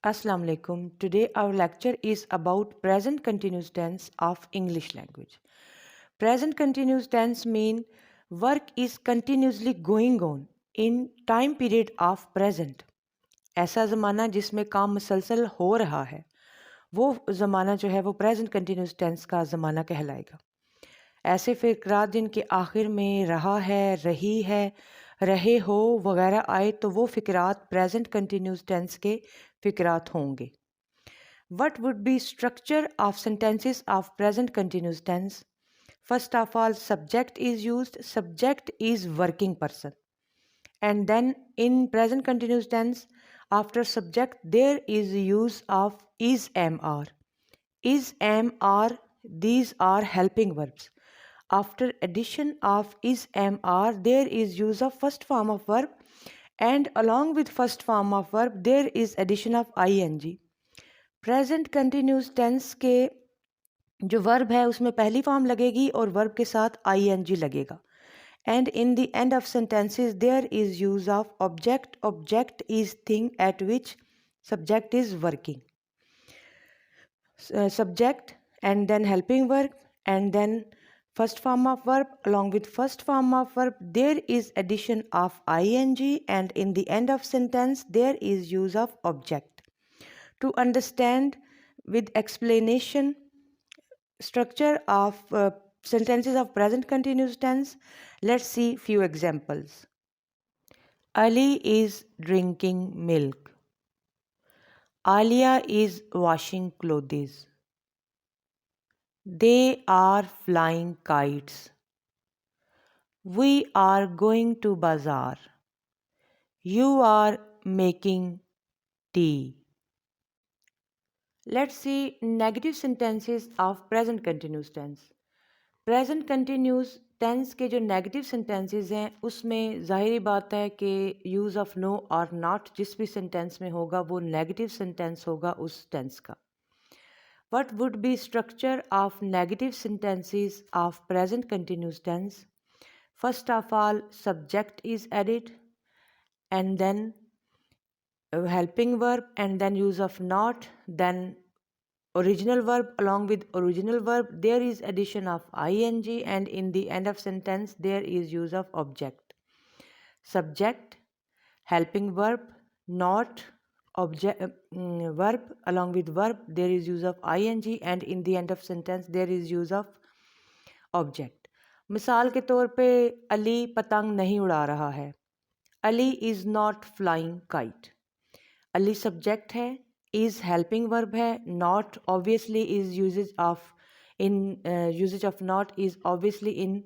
Assalamu alaikum. Today our lecture is about present continuous tense of English language. Present continuous tense mean work is continuously going on in time period of present. ऐसा ज़माना जिसमें काम मुसलसल हो रहा है वो ज़माना जो है वो प्रेजेंट कंटिन्यूस टेंस का ज़माना कहलाएगा। ऐसे फ़िक्रात जिनके आखिर में रहा है, रही है, रहे हो वगैरह आए तो वो फ़िक्रात प्रेजेंट कंटिन्यूस टेंस के फ़िक्रात होंगे। What would be structure of sentences of present continuous tense? First of all, subject is used. Subject is working person. And then in present continuous tense, after subject, there is use of is, am, are. Is, am, are, these are helping verbs. After addition of is, am, are, there is use of first form of verb, and along with first form of verb, there is addition of ing. Present continuous tense के जो verb है उसमें पहली form लगेगी और verb के साथ ing लगेगा। And in the end of sentences there is use of object. Object is thing at which subject is working. Subject and then helping verb and then first form of verb. Along with first form of verb there is addition of ing, and in the end of sentence there is use of object. To understand with explanation structure of sentences of present continuous tense, let's see few examples. Ali is drinking milk. Alia is washing clothes. They are flying kites. We are going to bazaar. You are making tea. Let's see negative sentences of present continuous tense. Present continuous tense के जो negative sentences हैं उसमें ज़ाहिरी बात है कि use of no और not जिस भी सेंटेंस में होगा वो नेगेटिव सेंटेंस होगा उस टेंस का। What would be structure of negative sentences of present continuous tense? First of all subject is added and then helping verb and then use of not, then original verb. Along with original verb there is addition of ing, and in the end of sentence there is use of object. Subject, helping verb, not object, verb. Along with verb there is use of ing, and in the end of sentence there is use of object. मिसाल के तौर पे अली पतंग नहीं उड़ा रहा है। Ali is not flying kite. Ali subject है, इज़ हेल्पिंग वर्ब है, not obviously is usages of not is obviously in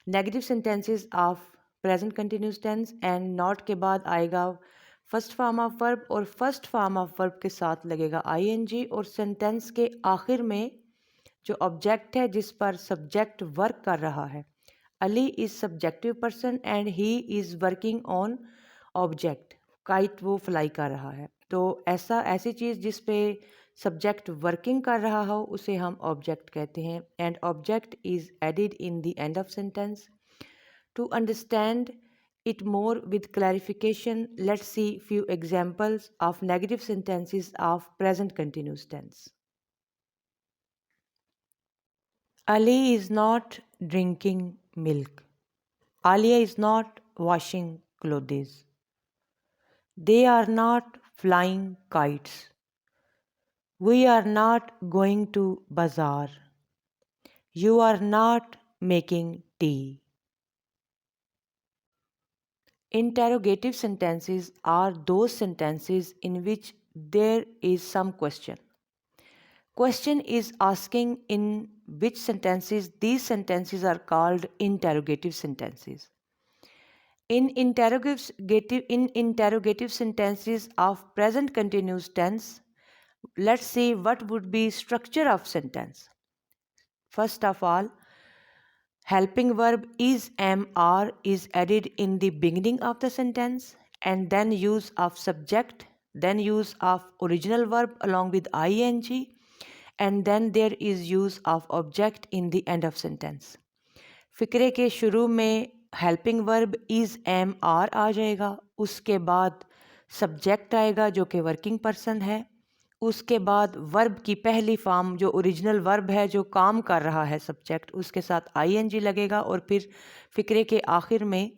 negative sentences of present continuous tense, and not के बाद आएगा फर्स्ट फॉर्म ऑफ वर्ब और फर्स्ट फॉर्म ऑफ वर्ब के साथ लगेगा ING, और सेंटेंस के आखिर में जो ऑब्जेक्ट है जिस पर सब्जेक्ट वर्क कर रहा है। Ali is subjective person and he is working on object. Kite वो फ्लाई कर रहा है। तो ऐसी चीज़ जिस पे सब्जेक्ट वर्किंग कर रहा हो उसे हम ऑब्जेक्ट कहते हैं, and object is added in the end of sentence. To understand it more with clarification, let's see few examples of negative sentences of present continuous tense. Ali is not drinking milk. Alia is not washing clothes. They are not flying kites. We are not going to bazaar. You are not making tea. Interrogative sentences are those sentences in which there is some question. Question is asking in which sentences. These sentences are called interrogative sentences. In interrogative sentences of present continuous tense, let's see what would be structure of sentence. First of all, helping verb is, am, are is added in the beginning of the sentence, and then use of subject, then use of original verb along with ing, and then there is use of object in the end of sentence. फ़िक्रे के शुरू में helping verb is, am, are आ जाएगा। उसके बाद subject आएगा जो कि वर्किंग पर्सन है, उसके बाद वर्ब की पहली फॉर्म जो ओरिजिनल वर्ब है जो काम कर रहा है सब्जेक्ट, उसके साथ आईएनजी लगेगा और फिर फ़िक्रे के आखिर में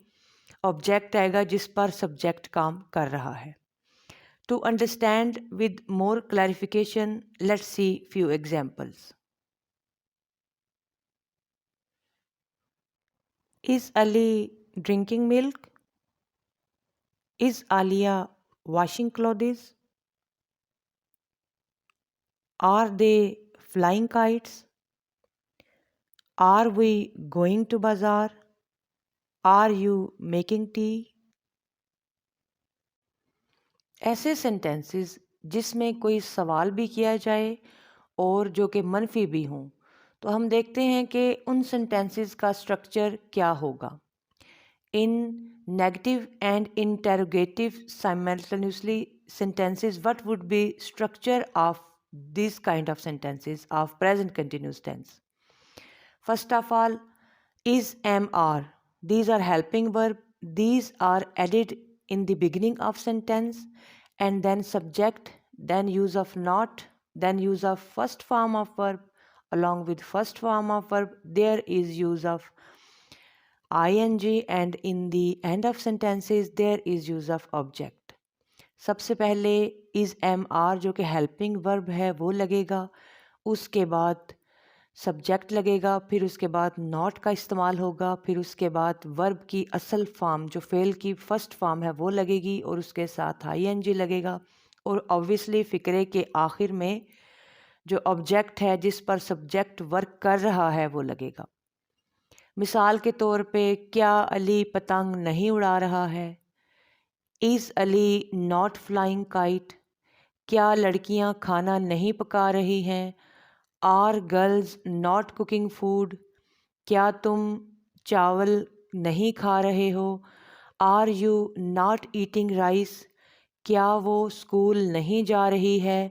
ऑब्जेक्ट आएगा जिस पर सब्जेक्ट काम कर रहा है। To understand with more clarification let's see few examples. Is Ali drinking milk? Is Alia washing clothes? Are they flying kites? Are we going to bazaar? Are you making tea? ऐसे सेंटेंसेस जिसमें कोई सवाल भी किया जाए और जो कि मनफी भी हों, तो हम देखते हैं कि उन सेंटेंसेस का स्ट्रक्चर क्या होगा। In negative and interrogative simultaneously sentences, what would be structure of this kind of sentences of present continuous tense? First of all, is, am, are. These are helping verb. These are added in the beginning of sentence, and then subject, then use of not, then use of first form of verb. Along with first form of verb, there is use of ing, and in the end of sentences there is use of object. सबसे पहले is, am, are जो कि helping verb है वो लगेगा, उसके बाद subject लगेगा, फिर उसके बाद नॉट का इस्तेमाल होगा, फिर उसके बाद वर्ब की असल फॉर्म जो फेल की फर्स्ट फॉर्म है वो लगेगी और उसके साथ आईएनजी लगेगा और ऑब्वियसली फ़िक्रे के आखिर में जो ऑब्जेक्ट है जिस पर सब्जेक्ट वर्क कर रहा है वो लगेगा। मिसाल के तौर पे क्या अली पतंग नहीं उड़ा रहा है? Is Ali not flying kite? क्या लड़कियां खाना नहीं पका रही हैं? Are girls not cooking food? क्या तुम चावल नहीं खा रहे हो? Are you not eating rice? क्या वो स्कूल नहीं जा रही है?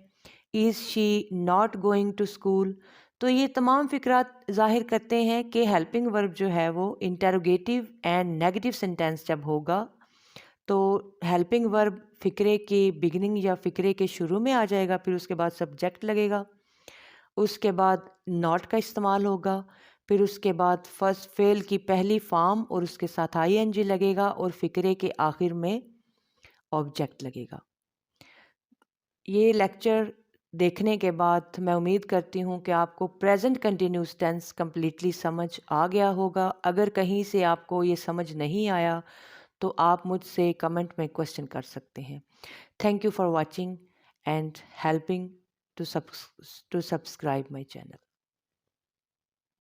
Is she not going to school? तो ये तमाम फ़िक्रात ज़ाहिर करते हैं कि हेल्पिंग वर्ब जो है वो इंटरोगेटिव एंड नेगेटिव सेंटेंस जब होगा तो हेल्पिंग वर्ब फ़िक्रे के बिगिनिंग या फ़िक्रे के शुरू में आ जाएगा, फिर उसके बाद सब्जेक्ट लगेगा, उसके बाद नॉट का इस्तेमाल होगा, फिर उसके बाद फर्स्ट फेल की पहली फॉर्म और उसके साथ आईएनजी लगेगा और फ़िक्रे के आखिर में ऑब्जेक्ट लगेगा। ये लेक्चर देखने के बाद मैं उम्मीद करती हूँ कि आपको प्रेजेंट कंटिन्यूस टेंस कम्प्लीटली समझ आ गया होगा। अगर कहीं से आपको ये समझ नहीं आया तो आप मुझसे कमेंट में क्वेश्चन कर सकते हैं। Thank you for watching and helping to subscribe my channel.